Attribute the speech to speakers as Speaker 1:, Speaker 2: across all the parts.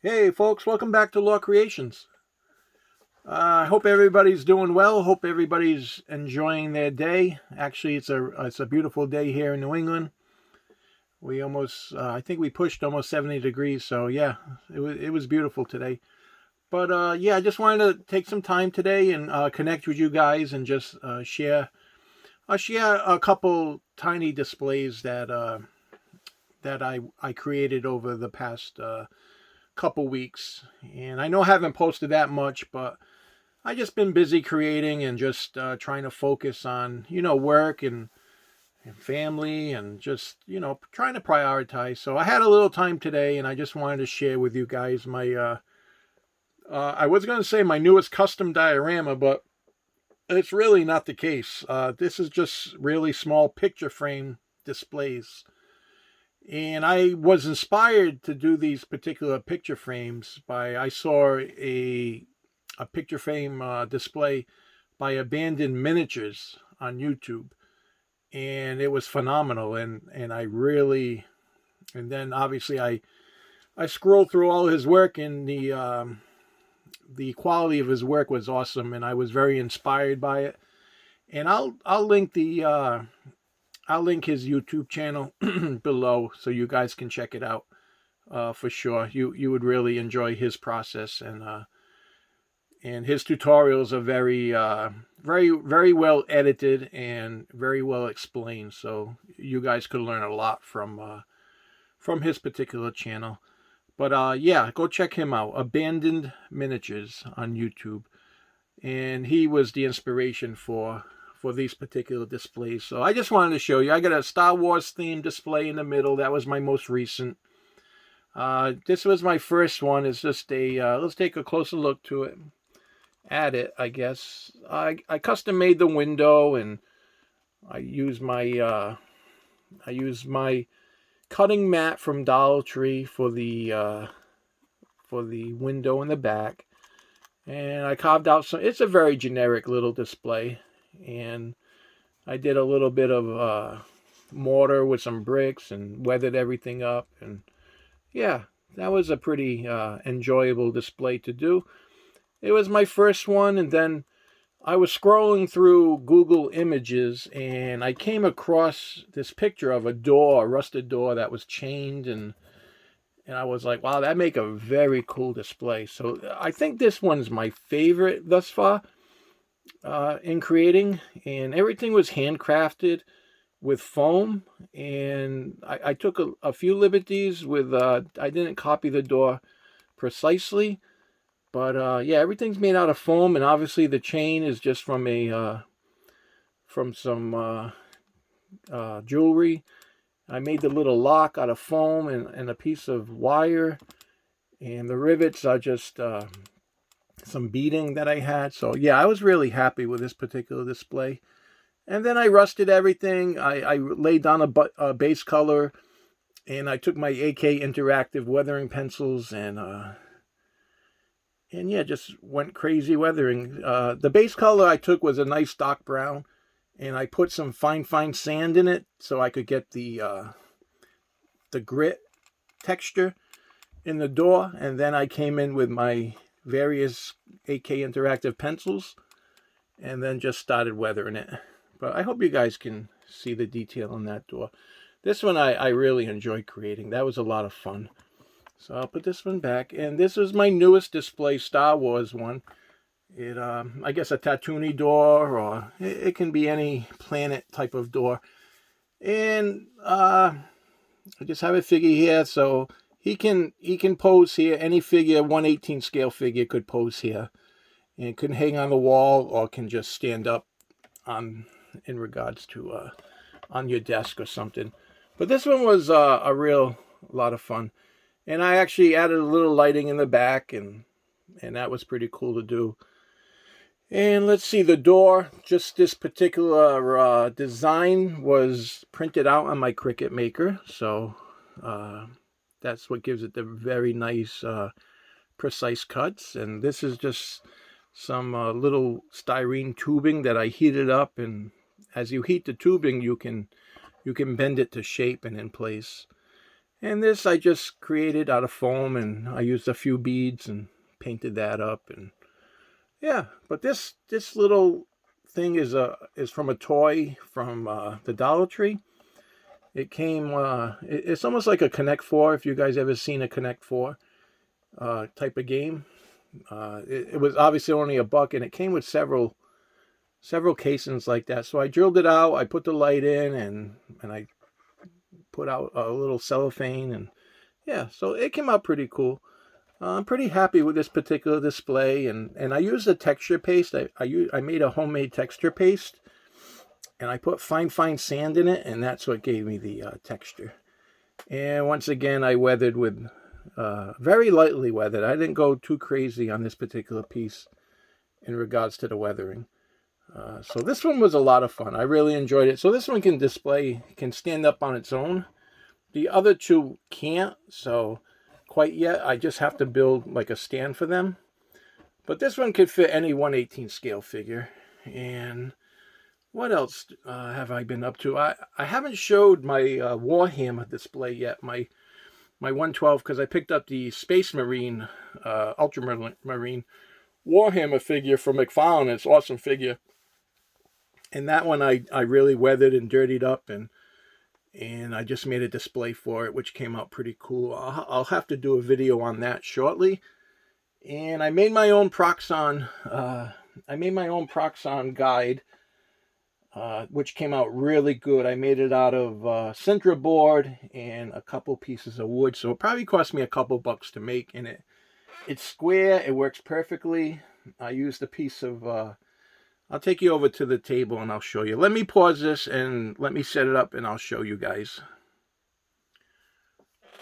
Speaker 1: Hey folks, welcome back to Law Creations. I hope everybody's doing well. Hope everybody's enjoying their day. Actually, it's a beautiful day here in New England. We almost, I think we pushed almost 70 degrees. So yeah, it was beautiful today. But yeah, I just wanted to take some time today and connect with you guys and just share a couple tiny displays that I created over the past couple weeks. And I know I haven't posted that much, but I just been busy creating and just trying to focus on work and family and just trying to prioritize. So I had a little time today, and I just wanted to share with you guys my I was going to say my newest custom diorama, but it's really not the case. This is just really small picture frame displays. And I was inspired to do these particular picture frames by I saw a picture frame display by Abandoned Miniatures on YouTube, and it was phenomenal. And I really, and then obviously I scrolled through all his work, and the quality of his work was awesome, and I was very inspired by it. And I'll link his YouTube channel below so you guys can check it out for sure. You would really enjoy his process, and his tutorials are very well edited and very well explained. So you guys could learn a lot from his particular channel. But yeah, go check him out. Abandoned Miniatures on YouTube, and he was the inspiration for these particular displays. So I just wanted to show you. I got a Star Wars themed display in the middle. That was my most recent. This was my first one. It's just a let's take a closer look to it. At it, I guess. I custom made the window, and I used my cutting mat from Dollar Tree for the window in the back. And I carved out some. It's a very generic little display, and I did a little bit of mortar with some bricks and weathered everything up. And yeah, that was a pretty enjoyable display to do. It was my first one, and then I was scrolling through Google Images, and I came across this picture of a rusted door that was chained, and I was like, wow, that make a very cool display. So I think this one's my favorite thus far in creating, and everything was handcrafted with foam, and I took a few liberties with, I didn't copy the door precisely, but yeah, everything's made out of foam, and obviously the chain is just from some jewelry. I made the little lock out of foam and a piece of wire, and the rivets are just some beading that I had. So yeah, I was really happy with this particular display. And then I rusted everything. I laid down a base color, and I took my AK Interactive weathering pencils and yeah, just went crazy weathering. The base color I took was a nice dark brown, and I put some fine sand in it so I could get the grit texture in the door. And then I came in with my various AK Interactive pencils, and then just started weathering it. But I hope you guys can see the detail on that door. This one I really enjoyed creating. That was a lot of fun. So I'll put this one back. And this is my newest display, Star Wars one. It I guess a Tatooine door, or it can be any planet type of door. And I just have a figure here, so he can pose here. Any figure, 1/18 scale figure could pose here, and it can hang on the wall or can just stand up in regards to on your desk or something. But this one was a real lot of fun, and I actually added a little lighting in the back, and that was pretty cool to do. And let's see, the door, just this particular design was printed out on my Cricut Maker, so that's what gives it the very nice precise cuts. And this is just some little styrene tubing that I heated up, and as you heat the tubing, you can bend it to shape and in place. And this I just created out of foam, and I used a few beads and painted that up. And yeah, but this little thing is from a toy from the Dollar Tree. It came, it's almost like a Connect 4, if you guys ever seen a Connect 4 type of game. It was obviously only $1, and it came with several casings like that. So I drilled it out, I put the light in, and I put out a little cellophane, and yeah, so it came out pretty cool. I'm pretty happy with this particular display, and I used a texture paste. I made a homemade texture paste, and I put fine sand in it, and that's what gave me the texture. And once again, I weathered with very lightly weathered. I didn't go too crazy on this particular piece in regards to the weathering. So this one was a lot of fun. I really enjoyed it. So this one can stand up on its own. The other two can't, so quite yet. I just have to build like a stand for them. But this one could fit any 1/18 scale figure. And what else have I been up to? I haven't showed my Warhammer display yet. My 112, because I picked up the Space Marine, Ultramarine Warhammer figure from McFarlane. It's an awesome figure. And that one I really weathered and dirtied up, and I just made a display for it, which came out pretty cool. I'll have to do a video on that shortly. And I made my own Proxon. Guide, which came out really good. I made it out of Sintra board and a couple pieces of wood, so it probably cost me a couple bucks to make. And it's square. It works perfectly. I used a piece of. I'll take you over to the table and I'll show you. Let me pause this and let me set it up, and I'll show you guys.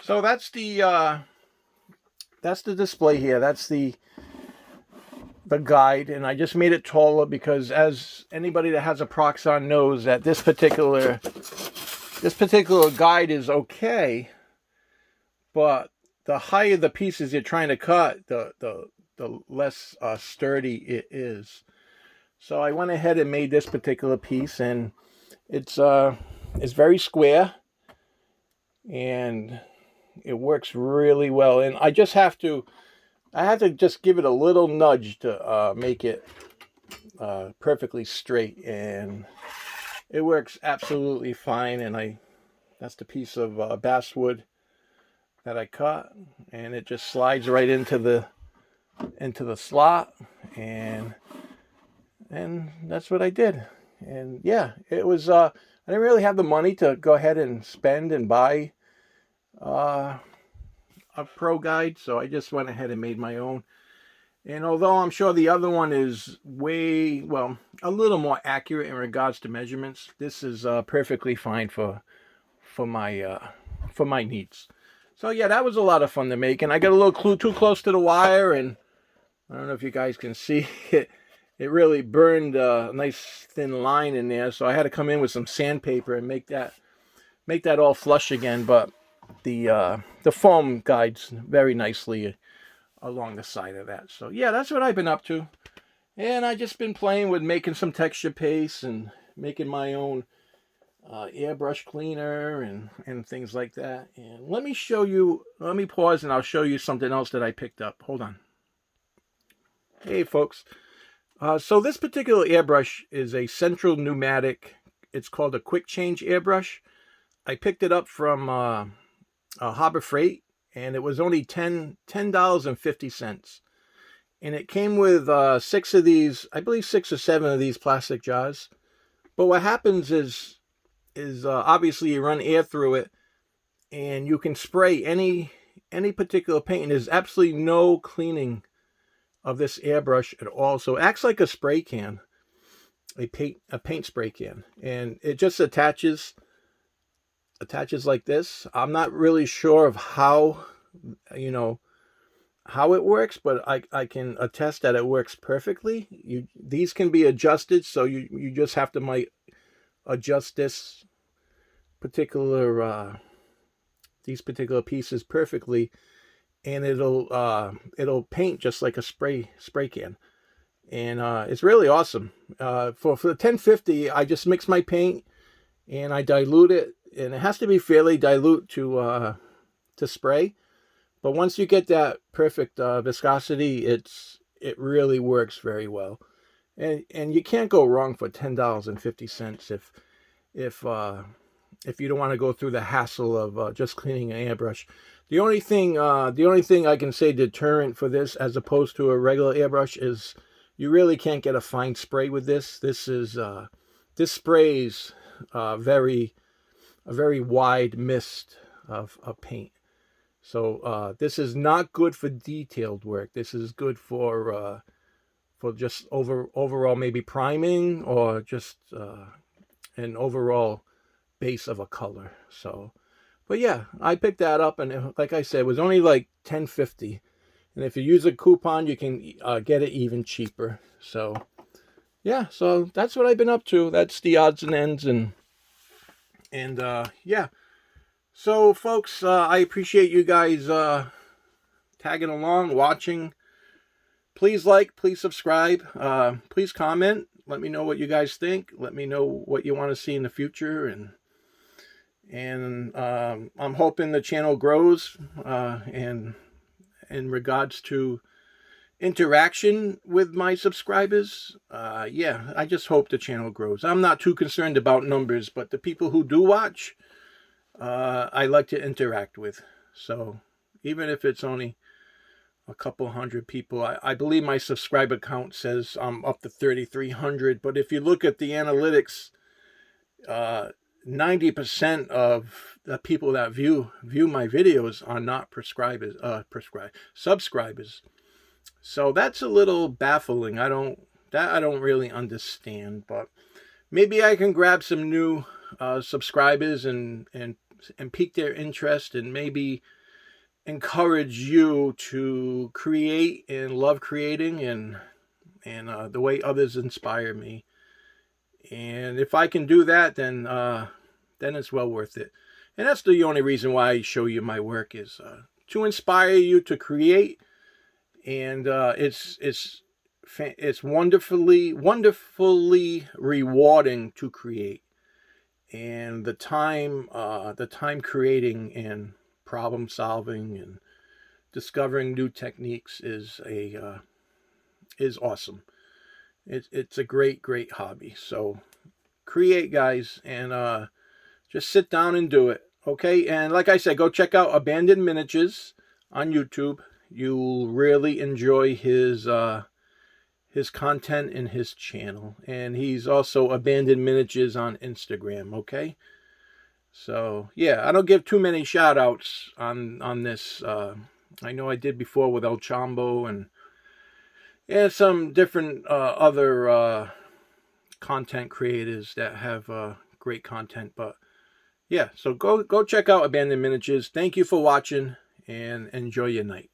Speaker 1: So that's the display here. That's the guide, and I just made it taller because, as anybody that has a Proxon knows, that this particular guide is okay, but the higher the pieces you're trying to cut, the less sturdy it is. So I went ahead and made this particular piece, and it's very square, and it works really well. And I have to just give it a little nudge to make it perfectly straight, and it works absolutely fine. And that's the piece of basswood that I cut, and it just slides right into the slot, and that's what I did. And yeah, it was I didn't really have the money to go ahead and spend and buy a pro guide, so I just went ahead and made my own. And although I'm sure the other one is a little more accurate in regards to measurements, this is perfectly fine for my needs. So yeah, that was a lot of fun to make, and I got a little too close to the wire, and I don't know if you guys can see it. It really burned a nice thin line in there, so I had to come in with some sandpaper and make that all flush again. But the foam guides very nicely along the side of that. So yeah, that's what I've been up to, and I just been playing with making some texture paste and making my own airbrush cleaner and things like that. And let me pause and I'll show you something else that I picked up. Hold on. Hey folks. So this particular airbrush is a Central Pneumatic. It's called a Quick Change airbrush. I picked it up from Harbor Freight, and it was only $10.50. And it came with 6 of these, I believe 6 or 7 of these plastic jars. But what happens is obviously you run air through it, and you can spray any particular paint, and there's absolutely no cleaning of this airbrush at all. So it acts like a spray can, a paint spray can, and it just attaches like this. I'm not really sure of how it works, but I can attest that it works perfectly. These can be adjusted, so you just have to adjust these particular pieces perfectly, and it'll paint just like a spray can. And it's really awesome. For the 1050, I just mix my paint and I dilute it, and it has to be fairly dilute to to spray. But once you get that perfect viscosity, it really works very well. And you can't go wrong for $10.50 if you don't want to go through the hassle of just cleaning an airbrush. The only thing I can say deterrent for this, as opposed to a regular airbrush, is you really can't get a fine spray with this. This sprays a very wide mist of paint. So this is not good for detailed work. This is good for just overall maybe priming, or just an overall base of a color. So, but yeah, I picked that up, and like I said, it was only like $10.50. And if you use a coupon, you can get it even cheaper. So yeah, so that's what I've been up to. That's the odds and ends, and yeah. So folks, I appreciate you guys tagging along, watching. Please like, please subscribe, please comment. Let me know what you guys think. Let me know what you want to see in the future, and I'm hoping the channel grows. And in regards to interaction with my subscribers, yeah, I just hope the channel grows. I'm not too concerned about numbers, but the people who do watch, I like to interact with. So even if it's only a couple hundred people, I believe my subscriber count says I'm up to 3,300. But if you look at the analytics, 90% of the people that view my videos are not subscribers. So that's a little baffling. I don't really understand. But maybe I can grab some new subscribers and pique their interest, and maybe encourage you to create and love creating, and the way others inspire me. And if I can do that, then it's well worth it. And that's the only reason why I show you my work, is to inspire you to create. And it's wonderfully rewarding to create. And the time creating and problem solving and discovering new techniques is awesome. It's a great hobby. So create, guys, and just sit down and do it. Okay? And like I said, go check out Abandoned Miniatures on YouTube. You'll really enjoy his content in his channel. And he's also Abandoned Miniatures on Instagram. Okay? So yeah, I don't give too many shout outs on this. I know I did before with El Chambo and some different other content creators that have great content. But yeah, so go check out Abandoned Miniatures. Thank you for watching, and enjoy your night.